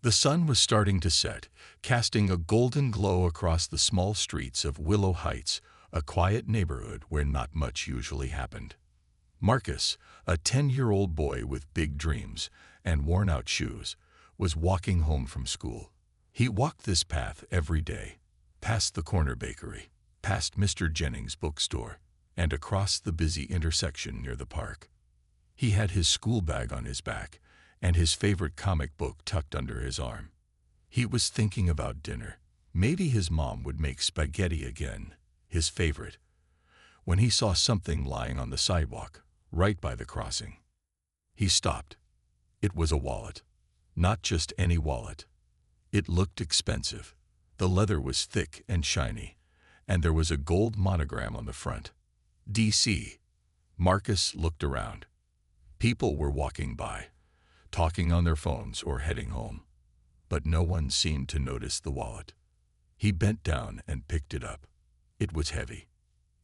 The sun was starting to set, casting a golden glow across the small streets of Willow Heights, a quiet neighborhood where not much usually happened. Marcus, a 10-year-old boy with big dreams and worn-out shoes, was walking home from school. He walked this path every day, past the corner bakery, past Mr. Jennings' bookstore, and across the busy intersection near the park. He had his school bag on his back and his favorite comic book tucked under his arm. He was thinking about dinner. Maybe his mom would make spaghetti again, his favorite, when he saw something lying on the sidewalk, right by the crossing. He stopped. It was a wallet. Not just any wallet. It looked expensive. The leather was thick and shiny, and there was a gold monogram on the front. DC. Marcus looked around. People were walking by, talking on their phones or heading home, but no one seemed to notice the wallet. He bent down and picked it up. It was heavy.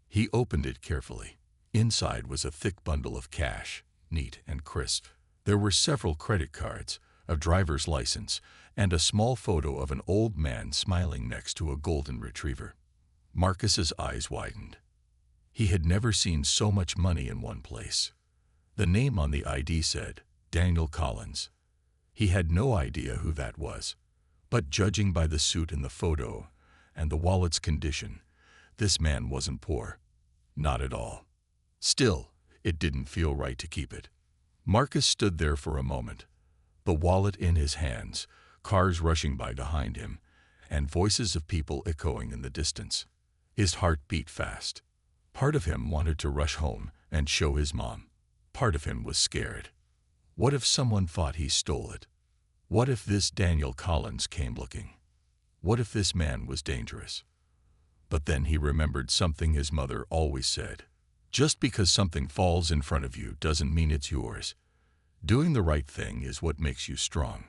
He opened it carefully. Inside was a thick bundle of cash, neat and crisp. There were several credit cards, a driver's license, and a small photo of an old man smiling next to a golden retriever. Marcus's eyes widened. He had never seen so much money in one place. The name on the ID said, Daniel Collins. He had no idea who that was, but judging by the suit in the photo and the wallet's condition, this man wasn't poor. Not at all. Still, it didn't feel right to keep it. Marcus stood there for a moment, the wallet in his hands, cars rushing by behind him, and voices of people echoing in the distance. His heart beat fast. Part of him wanted to rush home and show his mom. Part of him was scared. What if someone thought he stole it? What if this Daniel Collins came looking? What if this man was dangerous? But then he remembered something his mother always said. Just because something falls in front of you doesn't mean it's yours. Doing the right thing is what makes you strong.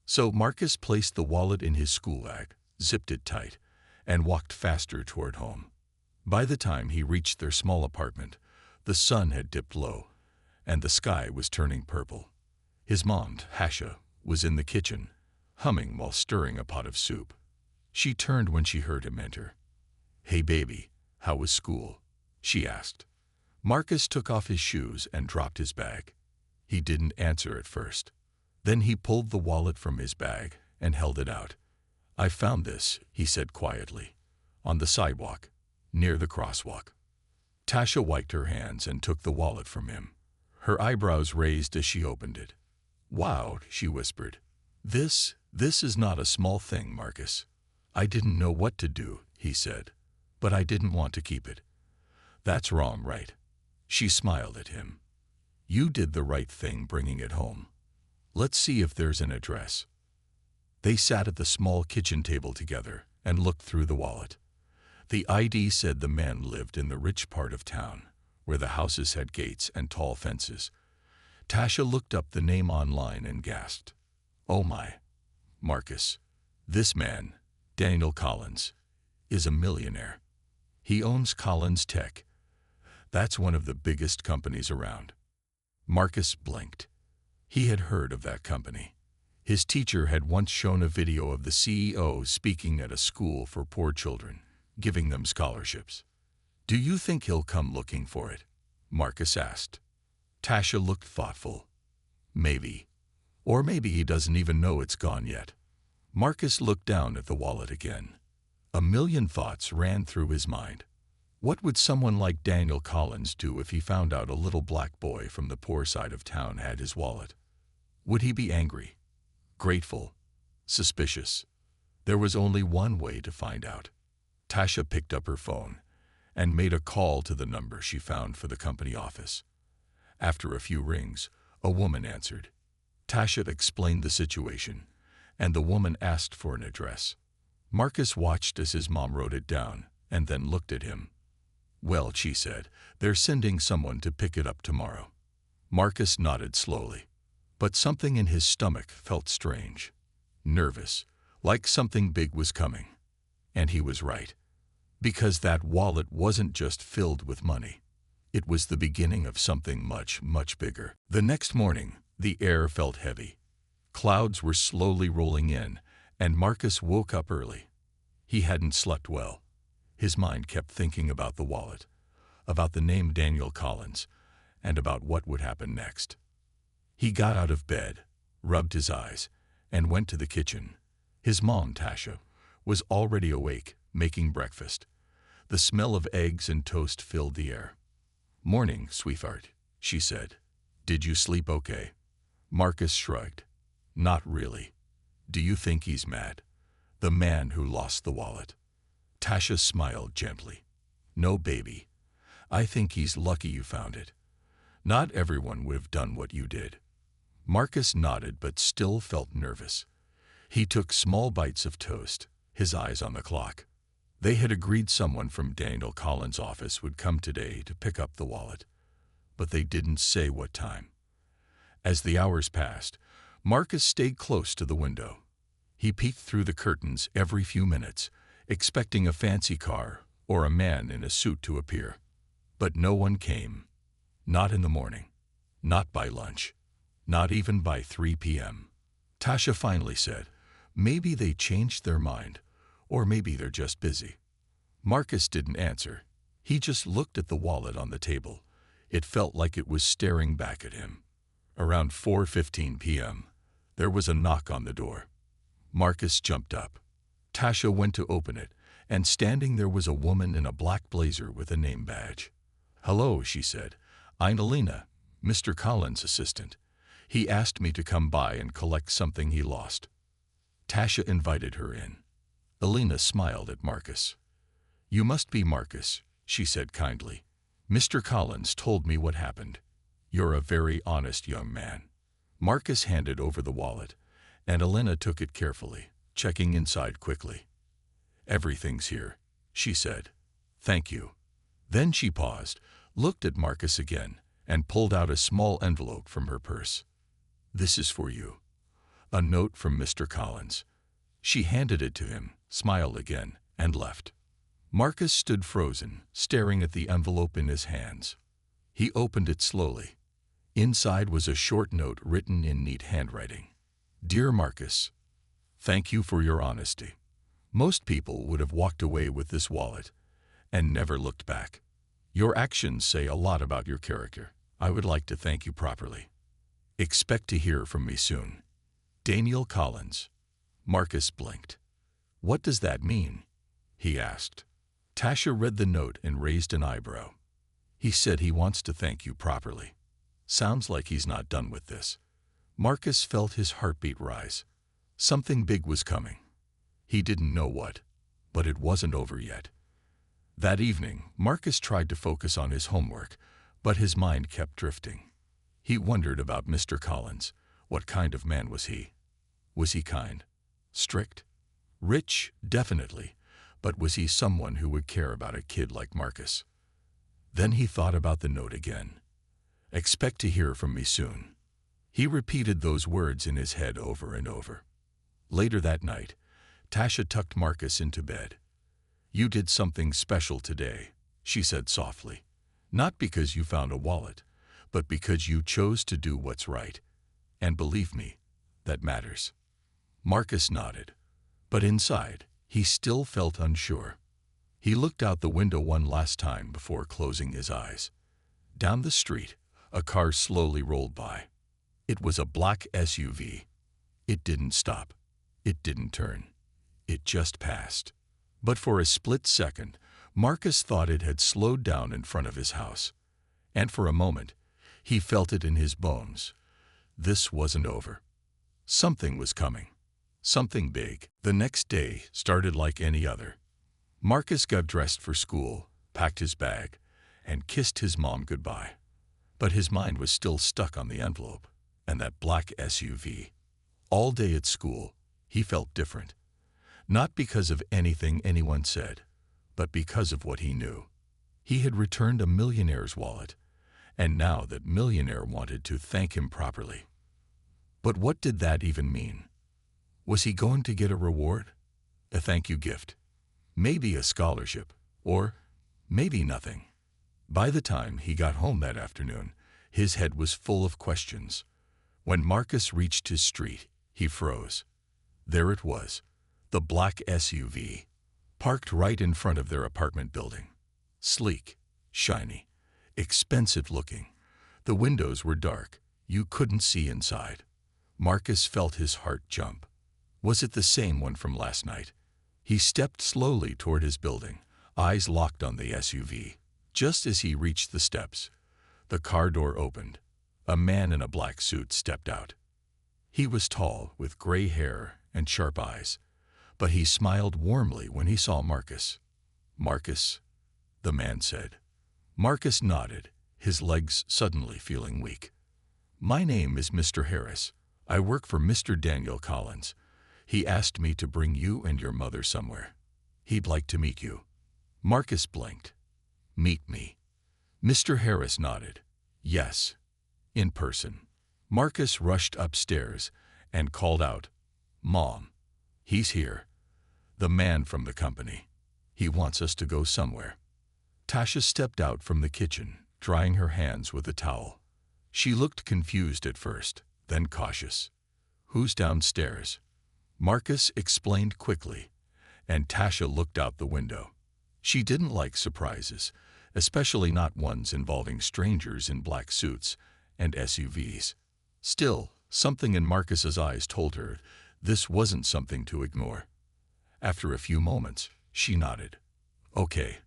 So Marcus placed the wallet in his school bag, zipped it tight, and walked faster toward home. By the time he reached their small apartment, the sun had dipped low, and the sky was turning purple. His mom, Tasha, was in the kitchen, humming while stirring a pot of soup. She turned when she heard him enter. "Hey baby, how was school?" she asked. Marcus took off his shoes and dropped his bag. He didn't answer at first. Then he pulled the wallet from his bag and held it out. "I found this," he said quietly, "on the sidewalk, near the crosswalk." Tasha wiped her hands and took the wallet from him. Her eyebrows raised as she opened it. "Wow," she whispered. This is not a small thing, Marcus." "I didn't know what to do," he said, "but I didn't want to keep it." "That's wrong, right?" She smiled at him. "You did the right thing bringing it home. Let's see if there's an address." They sat at the small kitchen table together and looked through the wallet. The ID said the man lived in the rich part of town, where the houses had gates and tall fences. Tasha looked up the name online and gasped. "Oh my, Marcus, this man, Daniel Collins, is a millionaire. He owns Collins Tech. That's one of the biggest companies around." Marcus blinked. He had heard of that company. His teacher had once shown a video of the CEO speaking at a school for poor children, giving them scholarships. "Do you think he'll come looking for it?" Marcus asked. Tasha looked thoughtful. "Maybe. Or maybe he doesn't even know it's gone yet." Marcus looked down at the wallet again. A million thoughts ran through his mind. What would someone like Daniel Collins do if he found out a little black boy from the poor side of town had his wallet? Would he be angry, grateful, suspicious? There was only one way to find out. Tasha picked up her phone and made a call to the number she found for the company office. After a few rings, a woman answered. Tasha explained the situation, and the woman asked for an address. Marcus watched as his mom wrote it down and then looked at him. "Well," she said, "they're sending someone to pick it up tomorrow." Marcus nodded slowly, but something in his stomach felt strange, nervous, like something big was coming. And he was right, because that wallet wasn't just filled with money. It was the beginning of something much, much bigger. The next morning, the air felt heavy. Clouds were slowly rolling in, and Marcus woke up early. He hadn't slept well. His mind kept thinking about the wallet, about the name Daniel Collins, and about what would happen next. He got out of bed, rubbed his eyes, and went to the kitchen. His mom, Tasha, was already awake, making breakfast. The smell of eggs and toast filled the air. "Morning, sweetheart," she said. "Did you sleep okay?" Marcus shrugged. "Not really. Do you think he's mad? The man who lost the wallet?" Tasha smiled gently. "No, baby. I think he's lucky you found it. Not everyone would have done what you did." Marcus nodded but still felt nervous. He took small bites of toast, his eyes on the clock. They had agreed someone from Daniel Collins' office would come today to pick up the wallet, but they didn't say what time. As the hours passed, Marcus stayed close to the window. He peeked through the curtains every few minutes, expecting a fancy car or a man in a suit to appear. But no one came. Not in the morning. Not by lunch. Not even by 3 p.m. Tasha finally said, "Maybe they changed their mind, or maybe they're just busy." Marcus didn't answer. He just looked at the wallet on the table. It felt like it was staring back at him. Around 4:15 p.m., there was a knock on the door. Marcus jumped up. Tasha went to open it, and standing there was a woman in a black blazer with a name badge. "Hello," she said. "I'm Alina, Mr. Collins' assistant. He asked me to come by and collect something he lost." Tasha invited her in. Alina smiled at Marcus. "You must be Marcus," she said kindly. "Mr. Collins told me what happened. You're a very honest young man." Marcus handed over the wallet, and Alina took it carefully, checking inside quickly. "Everything's here," she said. "Thank you." Then she paused, looked at Marcus again, and pulled out a small envelope from her purse. "This is for you. A note from Mr. Collins." She handed it to him, smiled again, and left. Marcus stood frozen, staring at the envelope in his hands. He opened it slowly. Inside was a short note written in neat handwriting. "Dear Marcus, thank you for your honesty. Most people would have walked away with this wallet and never looked back. Your actions say a lot about your character. I would like to thank you properly. Expect to hear from me soon. Daniel Collins." Marcus blinked. "What does that mean?" he asked. Tasha read the note and raised an eyebrow. "He said he wants to thank you properly. Sounds like he's not done with this." Marcus felt his heartbeat rise. Something big was coming. He didn't know what, but it wasn't over yet. That evening, Marcus tried to focus on his homework, but his mind kept drifting. He wondered about Mr. Collins. What kind of man was he? Was he kind? Strict? Rich? Definitely. But was he someone who would care about a kid like Marcus? Then he thought about the note again. "Expect to hear from me soon." He repeated those words in his head over and over. Later that night, Tasha tucked Marcus into bed. "You did something special today," she said softly. "Not because you found a wallet, but because you chose to do what's right. And believe me, that matters." Marcus nodded, but inside, he still felt unsure. He looked out the window one last time before closing his eyes. Down the street, a car slowly rolled by. It was a black SUV. It didn't stop. It didn't turn. It just passed. But for a split second, Marcus thought it had slowed down in front of his house. And for a moment, he felt it in his bones. This wasn't over. Something was coming. Something big. The next day started like any other. Marcus got dressed for school, packed his bag, and kissed his mom goodbye. But his mind was still stuck on the envelope and that black SUV. All day at school, he felt different. Not because of anything anyone said, but because of what he knew. He had returned a millionaire's wallet, and now that Millionaire wanted to thank him properly. But what did that even mean? Was he going to get a reward? A thank you gift? Maybe a scholarship, or maybe nothing. By the time he got home that afternoon, his head was full of questions. When Marcus reached his street, He froze. There it was, the black SUV, parked right in front of their apartment building. Sleek, shiny, expensive-looking. The windows were dark. You couldn't see inside. Marcus felt his heart jump. Was it the same one from last night? He stepped slowly toward his building, eyes locked on the SUV. Just as he reached the steps, the car door opened. A man in a black suit stepped out. He was tall, with gray hair and sharp eyes, but he smiled warmly when he saw Marcus. "Marcus," the man said. Marcus nodded, his legs suddenly feeling weak. "My name is Mr. Harris. I work for Mr. Daniel Collins. He asked me to bring you and your mother somewhere. He'd like to meet you." Marcus blinked. "Meet me?" Mr. Harris nodded. "Yes, in person." Marcus rushed upstairs and called out, "Mom, he's here. The man from the company. He wants us to go somewhere." Tasha stepped out from the kitchen, drying her hands with a towel. She looked confused at first, then cautious. "Who's downstairs?" Marcus explained quickly, and Tasha looked out the window. She didn't like surprises, especially not ones involving strangers in black suits and SUVs. Still, something in Marcus's eyes told her this wasn't something to ignore. After a few moments, she nodded. "Okay,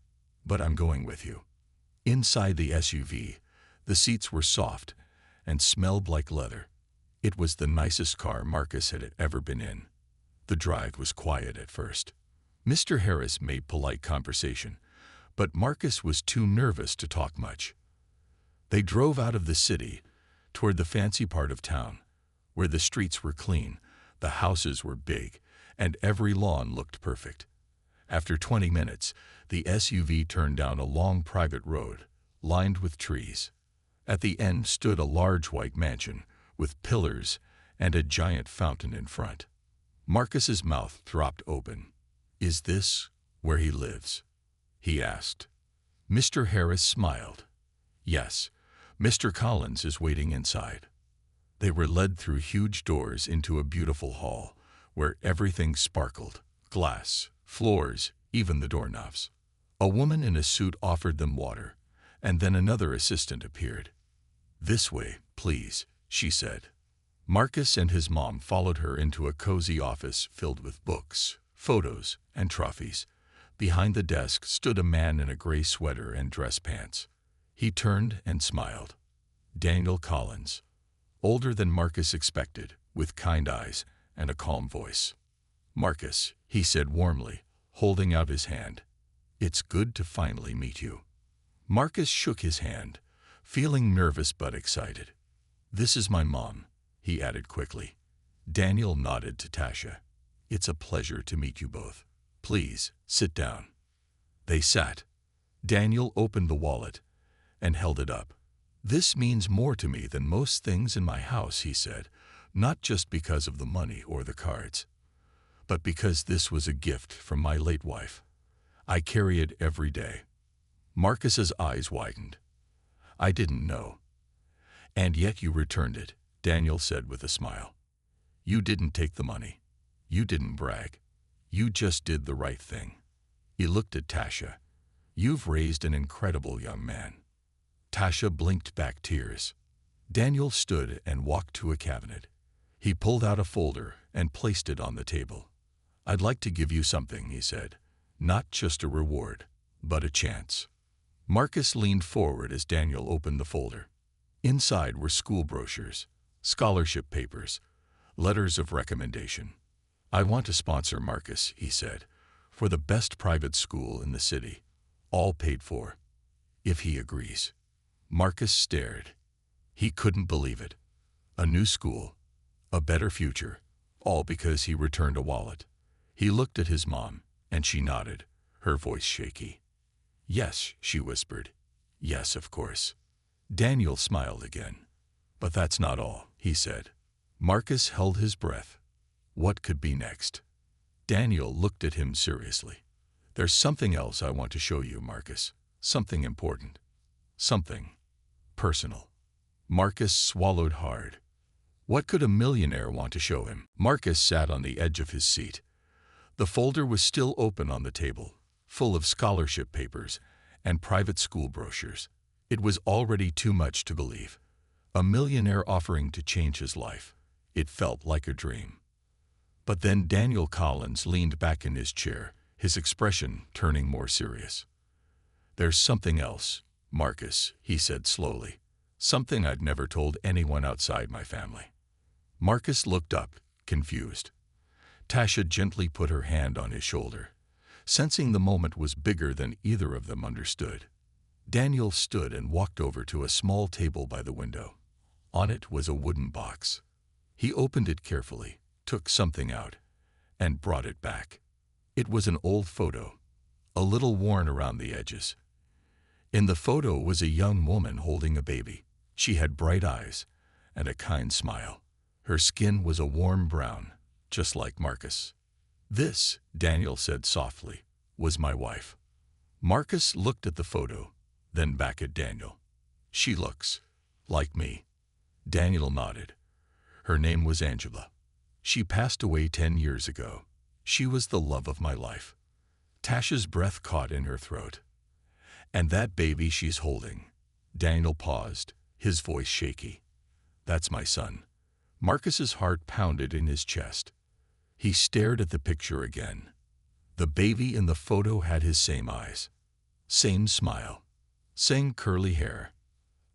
but I'm going with you." Inside the SUV, the seats were soft and smelled like leather. It was the nicest car Marcus had ever been in. The drive was quiet at first. Mr. Harris made polite conversation, but Marcus was too nervous to talk much. They drove out of the city toward the fancy part of town, where the streets were clean, the houses were big, and every lawn looked perfect. After 20 minutes, the SUV turned down a long private road, lined with trees. At the end stood a large white mansion, with pillars and a giant fountain in front. Marcus's mouth dropped open. "Is this where he lives?" he asked. Mr. Harris smiled. "Yes, Mr. Collins is waiting inside." They were led through huge doors into a beautiful hall, where everything sparkled: glass, floors, even the doorknobs. A woman in a suit offered them water, and then another assistant appeared. "This way, please," she said. Marcus and his mom followed her into a cozy office filled with books, photos, and trophies. Behind the desk stood a man in a gray sweater and dress pants. He turned and smiled. Daniel Collins, older than Marcus expected, with kind eyes and a calm voice. "Marcus," he said warmly, holding out his hand. "It's good to finally meet you." Marcus shook his hand, feeling nervous but excited. "This is my mom," he added quickly. Daniel nodded to Tasha. "It's a pleasure to meet you both. Please, sit down." They sat. Daniel opened the wallet and held it up. "This means more to me than most things in my house," he said, "not just because of the money or the cards, but because this was a gift from my late wife. I carry it every day." Marcus's eyes widened. "I didn't know." "And yet you returned it," Daniel said with a smile. "You didn't take the money. You didn't brag. You just did the right thing." He looked at Tasha. "You've raised an incredible young man." Tasha blinked back tears. Daniel stood and walked to a cabinet. He pulled out a folder and placed it on the table. "I'd like to give you something," he said. "Not just a reward, but a chance." Marcus leaned forward as Daniel opened the folder. Inside were school brochures, scholarship papers, letters of recommendation. "I want to sponsor Marcus," he said, "for the best private school in the city, all paid for, if he agrees." Marcus stared. He couldn't believe it. A new school, a better future, all because he returned a wallet. He looked at his mom, and she nodded, her voice shaky. "Yes," she whispered. "Yes, of course." Daniel smiled again. "But that's not all," he said. Marcus held his breath. What could be next? Daniel looked at him seriously. "There's something else I want to show you, Marcus. Something important. Something personal." Marcus swallowed hard. What could a millionaire want to show him? Marcus sat on the edge of his seat. The folder was still open on the table, full of scholarship papers and private school brochures. It was already too much to believe. A millionaire offering to change his life. It felt like a dream. But then Daniel Collins leaned back in his chair, his expression turning more serious. "There's something else, Marcus," he said slowly. "Something I'd never told anyone outside my family." Marcus looked up, confused. Tasha gently put her hand on his shoulder, sensing the moment was bigger than either of them understood. Daniel stood and walked over to a small table by the window. On it was a wooden box. He opened it carefully, took something out, and brought it back. It was an old photo, a little worn around the edges. In the photo was a young woman holding a baby. She had bright eyes and a kind smile. Her skin was a warm brown, just like Marcus. "This," Daniel said softly, "was my wife." Marcus looked at the photo, then back at Daniel. "She looks like me." Daniel nodded. "Her name was Angela. She passed away 10 years ago. She was the love of my life." Tasha's breath caught in her throat. "And that baby she's holding," Daniel paused, his voice shaky. "That's my son." Marcus's heart pounded in his chest. He stared at the picture again. The baby in the photo had his same eyes, same smile, same curly hair.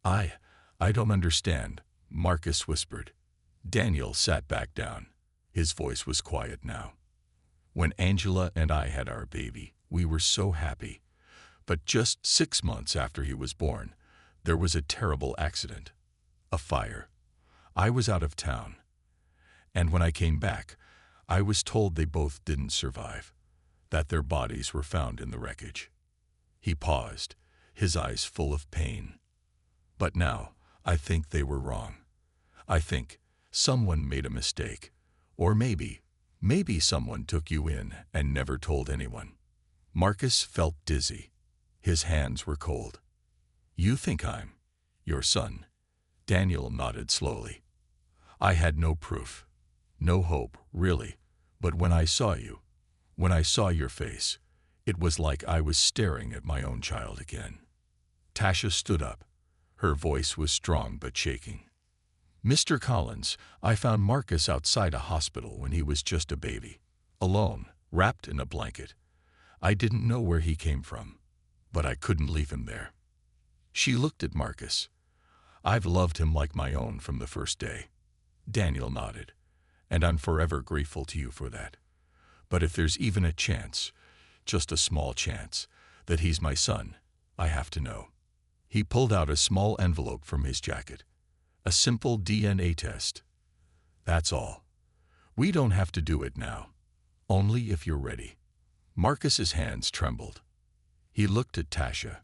I don't understand," Marcus whispered. Daniel sat back down. His voice was quiet now. "When Angela and I had our baby, we were so happy. But just 6 months after he was born, there was a terrible accident. A fire. I was out of town. And when I came back, I was told they both didn't survive, that their bodies were found in the wreckage." He paused, his eyes full of pain. "But now, I think they were wrong. I think someone made a mistake. Or maybe someone took you in and never told anyone." Marcus felt dizzy. His hands were cold. "You think I'm your son?" Daniel nodded slowly. "I had no proof, no hope, really. But when I saw you, when I saw your face, it was like I was staring at my own child again." Tasha stood up. Her voice was strong but shaking. "Mr. Collins, I found Marcus outside a hospital when he was just a baby, alone, wrapped in a blanket. I didn't know where he came from, but I couldn't leave him there." She looked at Marcus. "I've loved him like my own from the first day." Daniel nodded. "And I'm forever grateful to you for that. But if there's even a chance, just a small chance, that he's my son, I have to know." He pulled out a small envelope from his jacket. "A simple DNA test. That's all. We don't have to do it now. Only if you're ready." Marcus's hands trembled. He looked at Tasha.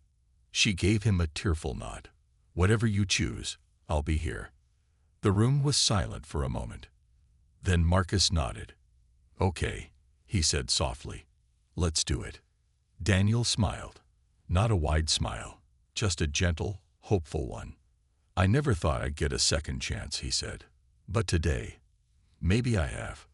She gave him a tearful nod. "Whatever you choose, I'll be here." The room was silent for a moment. Then Marcus nodded. "Okay," he said softly. "Let's do it." Daniel smiled. Not a wide smile, just a gentle, hopeful one. "I never thought I'd get a second chance," he said. "But today, maybe I have."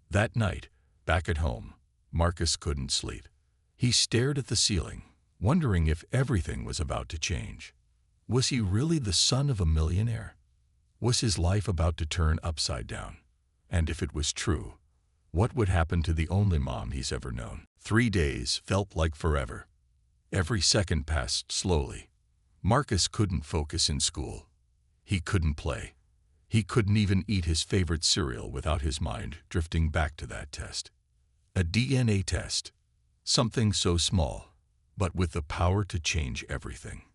That night, back at home, Marcus couldn't sleep. He stared at the ceiling, wondering if everything was about to change. Was he really the son of a millionaire? Was his life about to turn upside down? And if it was true, what would happen to the only mom he's ever known? 3 days felt like forever. Every second passed slowly. Marcus couldn't focus in school. He couldn't play. He couldn't even eat his favorite cereal without his mind drifting back to that test. A DNA test. Something so small, but with the power to change everything.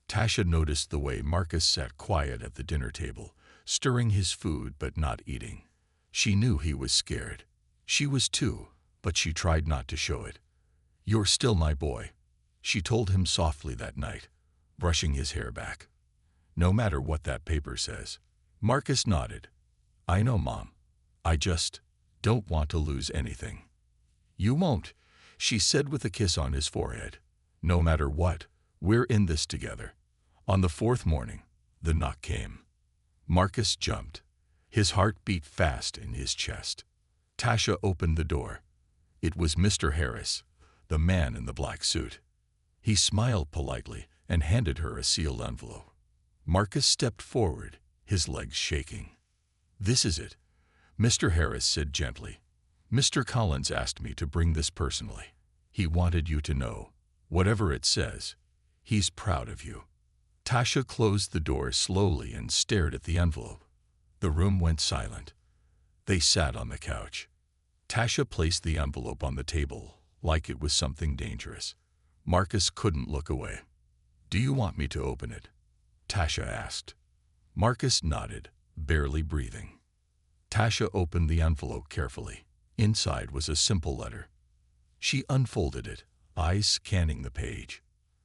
Tasha noticed the way Marcus sat quiet at the dinner table, stirring his food but not eating. She knew he was scared. She was too, but she tried not to show it. "You're still my boy," she told him softly that night, brushing his hair back. "No matter what that paper says." Marcus nodded. "I know, Mom. I just don't want to lose anything." "You won't," she said with a kiss on his forehead. "No matter what, we're in this together." On the 4th morning, the knock came. Marcus jumped. His heart beat fast in his chest. Tasha opened the door. It was Mr. Harris, the man in the black suit. He smiled politely and handed her a sealed envelope. Marcus stepped forward, his legs shaking. "This is it," Mr. Harris said gently. "Mr. Collins asked me to bring this personally. He wanted you to know, whatever it says, he's proud of you." Tasha closed the door slowly and stared at the envelope. The room went silent. They sat on the couch. Tasha placed the envelope on the table like it was something dangerous. Marcus couldn't look away. "Do you want me to open it?" Tasha asked. Marcus nodded, barely breathing. Tasha opened the envelope carefully. Inside was a simple letter. She unfolded it, eyes scanning the page.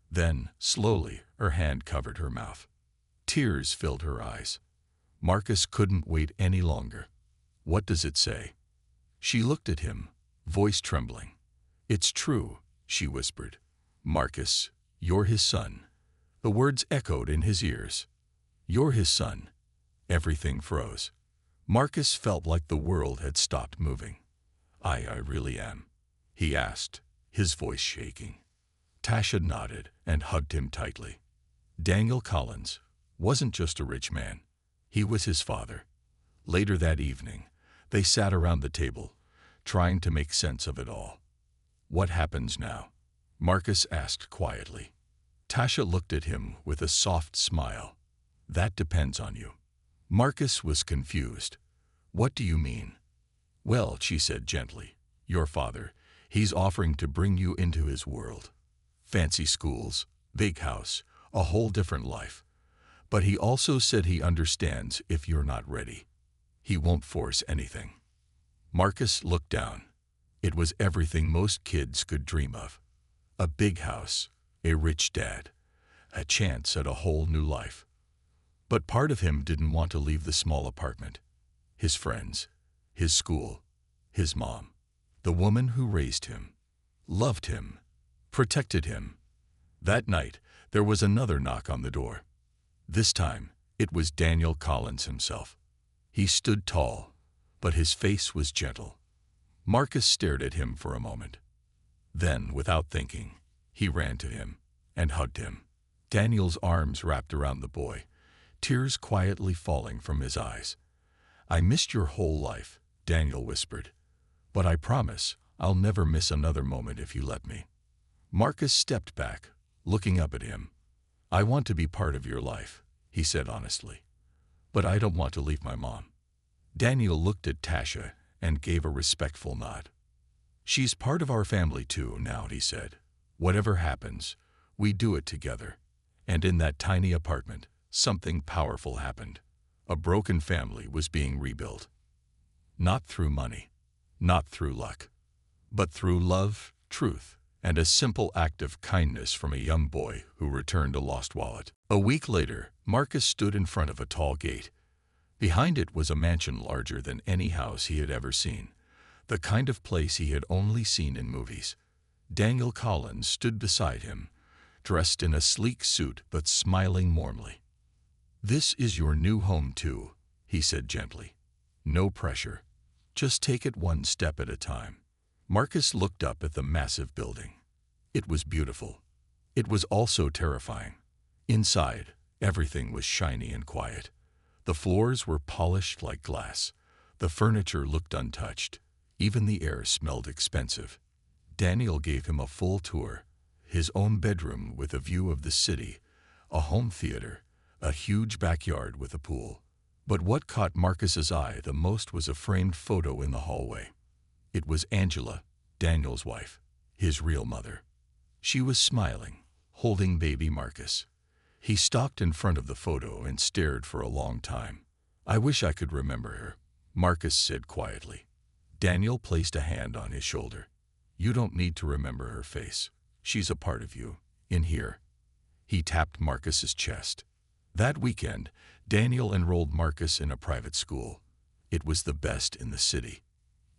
Then, slowly, her hand covered her mouth. Tears filled her eyes. Marcus couldn't wait any longer. "What does it say?" She looked at him, voice trembling. "It's true," she whispered. "Marcus, you're his son." The words echoed in his ears. "You're his son." Everything froze. Marcus felt like the world had stopped moving. I really am," he asked, his voice shaking. Tasha nodded and hugged him tightly. Daniel Collins wasn't just a rich man. He was his father. Later that evening, they sat around the table, trying to make sense of it all. "What happens now?" Marcus asked quietly. Tasha looked at him with a soft smile. "That depends on you." Marcus was confused. "What do you mean?" "Well," she said gently, "your father, he's offering to bring you into his world. Fancy schools, big house, a whole different life. But he also said he understands if you're not ready. He won't force anything." Marcus looked down. It was everything most kids could dream of. A big house, a rich dad, a chance at a whole new life. But part of him didn't want to leave the small apartment. His friends, his school, his mom, the woman who raised him, loved him, protected him. That night, there was another knock on the door. This time, it was Daniel Collins himself. He stood tall, but his face was gentle. Marcus stared at him for a moment. Then, without thinking, he ran to him and hugged him. Daniel's arms wrapped around the boy, tears quietly falling from his eyes. "I missed your whole life," Daniel whispered. "But I promise I'll never miss another moment if you let me." Marcus stepped back, looking up at him. "I want to be part of your life," he said honestly. "But I don't want to leave my mom." Daniel looked at Tasha and gave a respectful nod. "She's part of our family too now," he said. "Whatever happens, we do it together." And in that tiny apartment, something powerful happened. A broken family was being rebuilt. Not through money, not through luck, but through love, truth, and a simple act of kindness from a young boy who returned a lost wallet. A week later, Marcus stood in front of a tall gate. Behind it was a mansion larger than any house he had ever seen, the kind of place he had only seen in movies. Daniel Collins stood beside him, dressed in a sleek suit but smiling warmly. "This is your new home too," he said gently. "No pressure. Just take it one step at a time." Marcus looked up at the massive building. It was beautiful. It was also terrifying. Inside, everything was shiny and quiet. The floors were polished like glass. The furniture looked untouched. Even the air smelled expensive. Daniel gave him a full tour. His own bedroom with a view of the city, a home theater, a huge backyard with a pool. But what caught Marcus's eye the most was a framed photo in the hallway. It was Angela, Daniel's wife, his real mother. She was smiling, holding baby Marcus. He stopped in front of the photo and stared for a long time. "I wish I could remember her," Marcus said quietly. Daniel placed a hand on his shoulder. "You don't need to remember her face. She's a part of you, in here." He tapped Marcus's chest. That weekend, Daniel enrolled Marcus in a private school. It was the best in the city.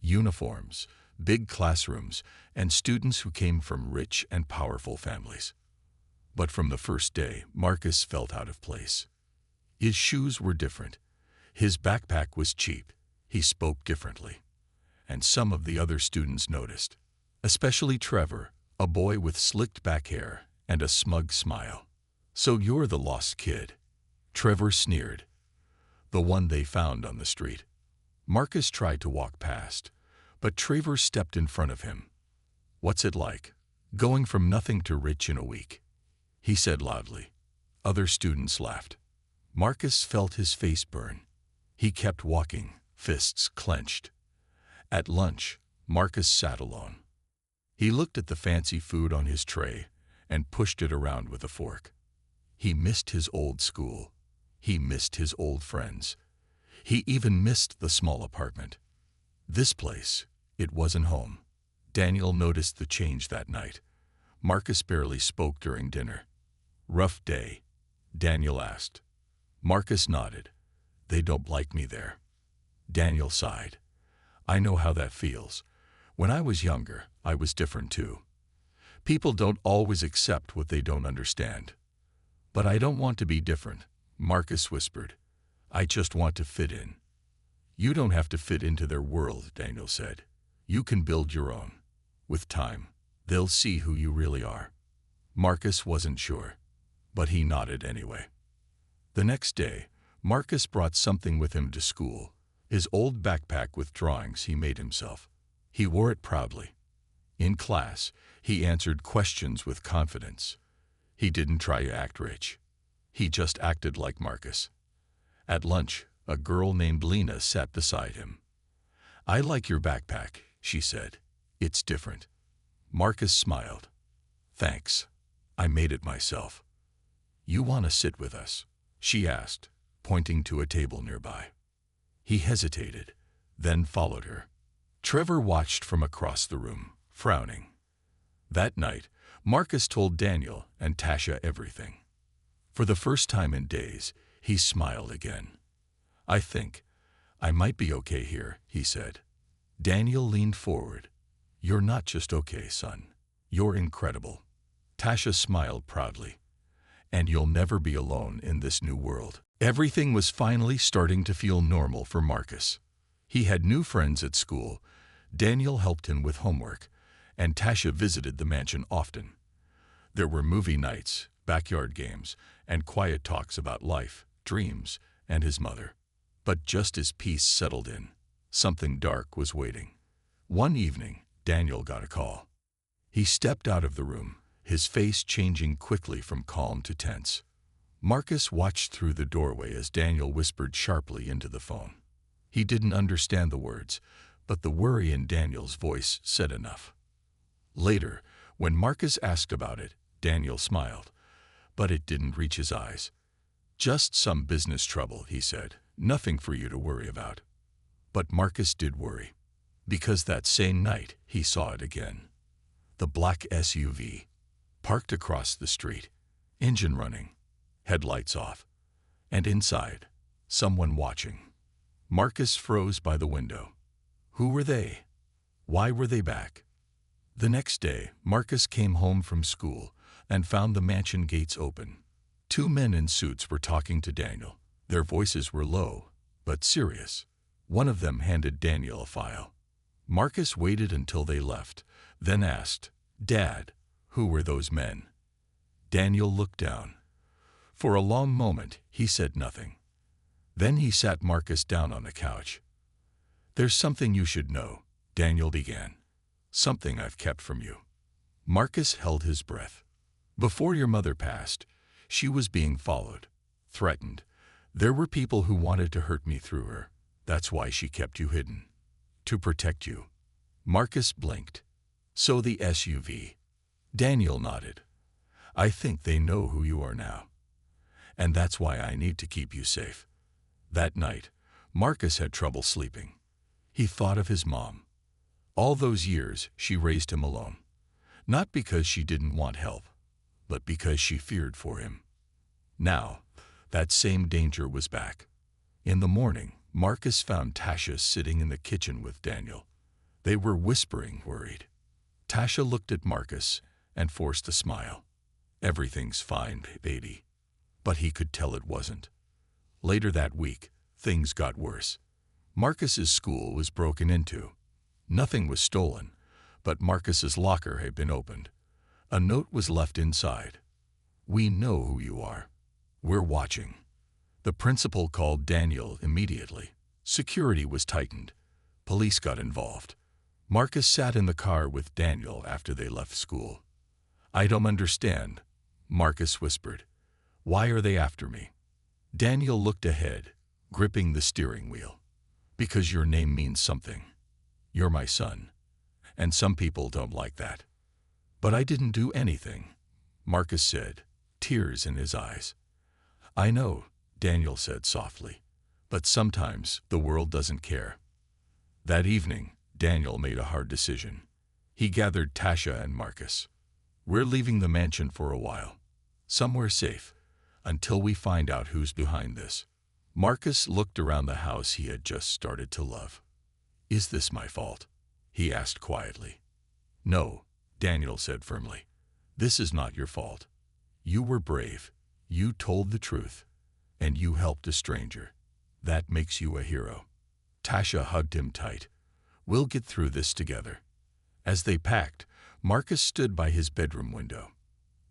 Uniforms, big classrooms, and students who came from rich and powerful families. But from the first day, Marcus felt out of place. His shoes were different. His backpack was cheap. He spoke differently. And some of the other students noticed, especially Trevor, a boy with slicked back hair and a smug smile. "So you're the lost kid," Trevor sneered. "The one they found on the street." Marcus tried to walk past, but Trevor stepped in front of him. "What's it like, going from nothing to rich in a week?" he said loudly. Other students laughed. Marcus felt his face burn. He kept walking, fists clenched. At lunch, Marcus sat alone. He looked at the fancy food on his tray and pushed it around with a fork. He missed his old school. He missed his old friends. He even missed the small apartment. This place, it wasn't home. Daniel noticed the change that night. Marcus barely spoke during dinner. "Rough day?" Daniel asked. Marcus nodded. "They don't like me there." Daniel sighed. "I know how that feels. When I was younger, I was different too. People don't always accept what they don't understand." "But I don't want to be different," Marcus whispered. "I just want to fit in." "You don't have to fit into their world," Daniel said. "You can build your own. With time, they'll see who you really are." Marcus wasn't sure, but he nodded anyway. The next day, Marcus brought something with him to school, his old backpack with drawings he made himself. He wore it proudly. In class, he answered questions with confidence. He didn't try to act rich. He just acted like Marcus. At lunch, a girl named Lena sat beside him. "I like your backpack," she said. "It's different." Marcus smiled. "Thanks. I made it myself." "You want to sit with us?" she asked, pointing to a table nearby. He hesitated, then followed her. Trevor watched from across the room, frowning. That night, Marcus told Daniel and Tasha everything. For the first time in days, he smiled again. "I think I might be okay here," he said. Daniel leaned forward. "You're not just okay, son. You're incredible." Tasha smiled proudly. "And you'll never be alone in this new world." Everything was finally starting to feel normal for Marcus. He had new friends at school. Daniel helped him with homework, and Tasha visited the mansion often. There were movie nights, backyard games, and quiet talks about life, dreams, and his mother. But just as peace settled in, something dark was waiting. One evening, Daniel got a call. He stepped out of the room, his face changing quickly from calm to tense. Marcus watched through the doorway as Daniel whispered sharply into the phone. He didn't understand the words, but the worry in Daniel's voice said enough. Later, when Marcus asked about it, Daniel smiled, but it didn't reach his eyes. "Just some business trouble," he said. "Nothing for you to worry about." But Marcus did worry, because that same night he saw it again. The black SUV, parked across the street, engine running, headlights off, and inside, someone watching. Marcus froze by the window. Who were they? Why were they back? The next day, Marcus came home from school and found the mansion gates open. Two men in suits were talking to Daniel. Their voices were low, but serious. One of them handed Daniel a file. Marcus waited until they left, then asked, "Dad, who were those men?" Daniel looked down. For a long moment, he said nothing. Then he sat Marcus down on the couch. "There's something you should know," Daniel began. "Something I've kept from you." Marcus held his breath. "Before your mother passed, she was being followed, threatened. There were people who wanted to hurt me through her. That's why she kept you hidden. To protect you." Marcus blinked. "So the SUV." Daniel nodded. "I think they know who you are now. And that's why I need to keep you safe." That night, Marcus had trouble sleeping. He thought of his mom. All those years, she raised him alone. Not because she didn't want help, but because she feared for him. Now, that same danger was back. In the morning, Marcus found Tasha sitting in the kitchen with Daniel. They were whispering, worried. Tasha looked at Marcus and forced a smile. "Everything's fine, baby." But he could tell it wasn't. Later that week, things got worse. Marcus's school was broken into. Nothing was stolen, but Marcus's locker had been opened. A note was left inside. "We know who you are. We're watching." The principal called Daniel immediately. Security was tightened. Police got involved. Marcus sat in the car with Daniel after they left school. "I don't understand," Marcus whispered. "Why are they after me?" Daniel looked ahead, gripping the steering wheel. "Because your name means something. You're my son, and some people don't like that." "But I didn't do anything," Marcus said, tears in his eyes. "I know," Daniel said softly, "but sometimes the world doesn't care." That evening, Daniel made a hard decision. He gathered Tasha and Marcus. "We're leaving the mansion for a while, somewhere safe, until we find out who's behind this." Marcus looked around the house he had just started to love. "Is this my fault?" he asked quietly. "No," Daniel said firmly. "This is not your fault. You were brave, you told the truth, and you helped a stranger. That makes you a hero." Tasha hugged him tight. "We'll get through this together." As they packed, Marcus stood by his bedroom window.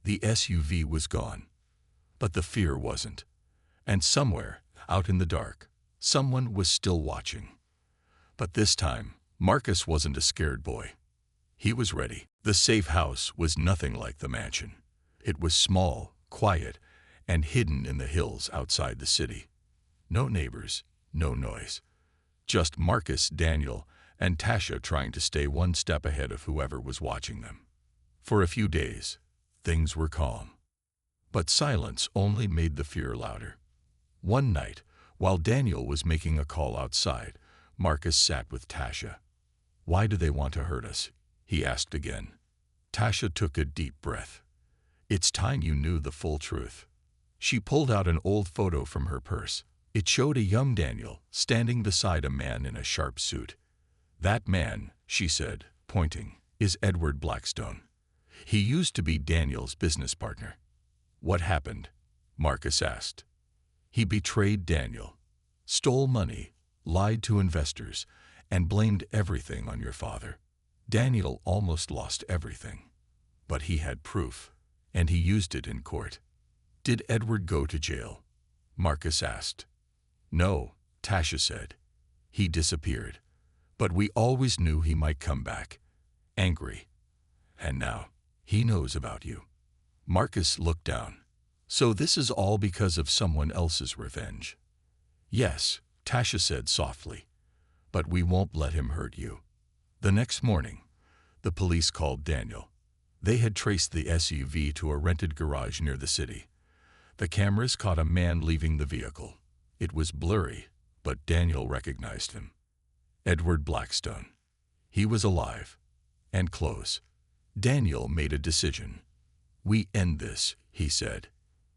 The SUV was gone, but the fear wasn't. And somewhere, out in the dark, someone was still watching. But this time, Marcus wasn't a scared boy. He was ready. The safe house was nothing like the mansion. It was small, quiet, and hidden in the hills outside the city. No neighbors, no noise. Just Marcus, Daniel, and Tasha trying to stay one step ahead of whoever was watching them. For a few days, things were calm. But silence only made the fear louder. One night, while Daniel was making a call outside, Marcus sat with Tasha. "Why do they want to hurt us?" he asked again. Tasha took a deep breath. "It's time you knew the full truth." She pulled out an old photo from her purse. It showed a young Daniel standing beside a man in a sharp suit. "That man," she said, pointing, "is Edward Blackstone. He used to be Daniel's business partner." "What happened?" Marcus asked. "He betrayed Daniel, stole money, lied to investors, and blamed everything on your father. Daniel almost lost everything. But he had proof, and he used it in court." "Did Edward go to jail?" Marcus asked. "No," Tasha said. "He disappeared. But we always knew he might come back, angry. And now, he knows about you." Marcus looked down. "So this is all because of someone else's revenge?" "Yes," Tasha said softly. "But we won't let him hurt you." The next morning, the police called Daniel. They had traced the SUV to a rented garage near the city. The cameras caught a man leaving the vehicle. It was blurry, but Daniel recognized him. Edward Blackstone. He was alive and close. Daniel made a decision. "We end this," he said.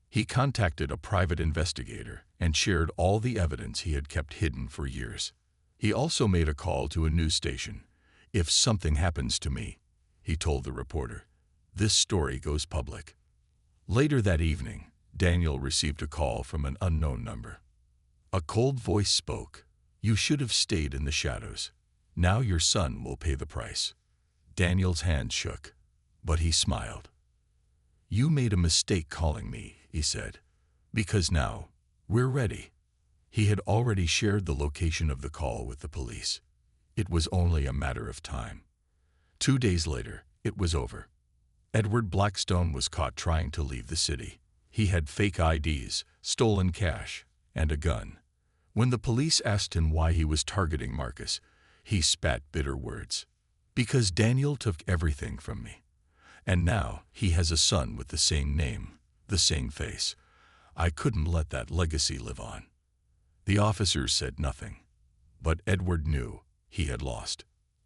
He contacted a private investigator and shared all the evidence he had kept hidden for years. He also made a call to a news station. "If something happens to me," he told the reporter, "this story goes public." Later that evening, Daniel received a call from an unknown number. A cold voice spoke. "You should have stayed in the shadows. Now your son will pay the price." Daniel's hand shook, but he smiled. "You made a mistake calling me," he said, "because now we're ready." He had already shared the location of the call with the police. It was only a matter of time. 2 days later, it was over. Edward Blackstone was caught trying to leave the city. He had fake IDs, stolen cash, and a gun. When the police asked him why he was targeting Marcus, he spat bitter words. "Because Daniel took everything from me. And now he has a son with the same name, the same face. I couldn't let that legacy live on." The officers said nothing, but Edward knew he had lost.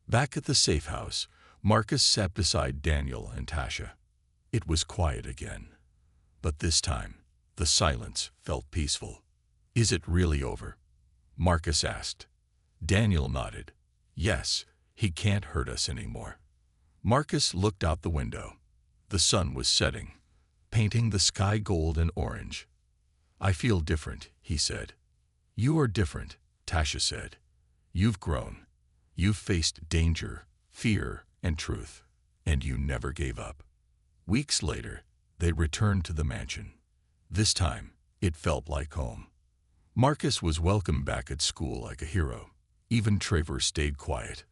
Back at the safe house, Marcus sat beside Daniel and Tasha. It was quiet again. But this time, the silence felt peaceful. "Is it really over?" Marcus asked. Daniel nodded. "Yes, he can't hurt us anymore." Marcus looked out the window. The sun was setting, painting the sky gold and orange. "I feel different," he said. "You are different," Tasha said. "You've grown. You've faced danger, fear, and truth, and you never gave up." Weeks later, they returned to the mansion. This time, it felt like home. Marcus was welcomed back at school like a hero. Even Trevor stayed quiet.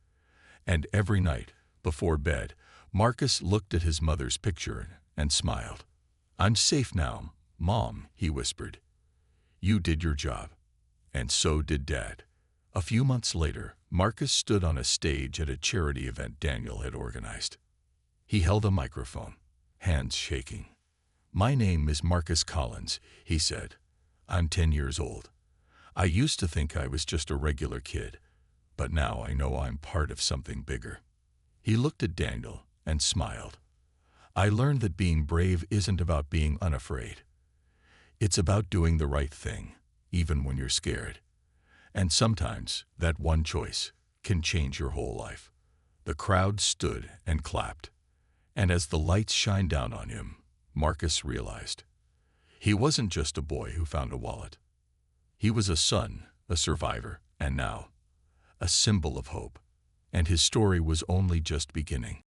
And every night, before bed, Marcus looked at his mother's picture and smiled. "I'm safe now, Mom," he whispered. "You did your job. And so did Dad." A few months later, Marcus stood on a stage at a charity event Daniel had organized. He held a microphone, hands shaking. "My name is Marcus Collins," he said. "I'm 10 years old. I used to think I was just a regular kid, but now I know I'm part of something bigger." He looked at Daniel and smiled. "I learned that being brave isn't about being unafraid. It's about doing the right thing, even when you're scared. And sometimes that one choice can change your whole life." The crowd stood and clapped. And as the lights shined down on him, Marcus realized he wasn't just a boy who found a wallet. He was a son, a survivor, and now a symbol of hope. And his story was only just beginning.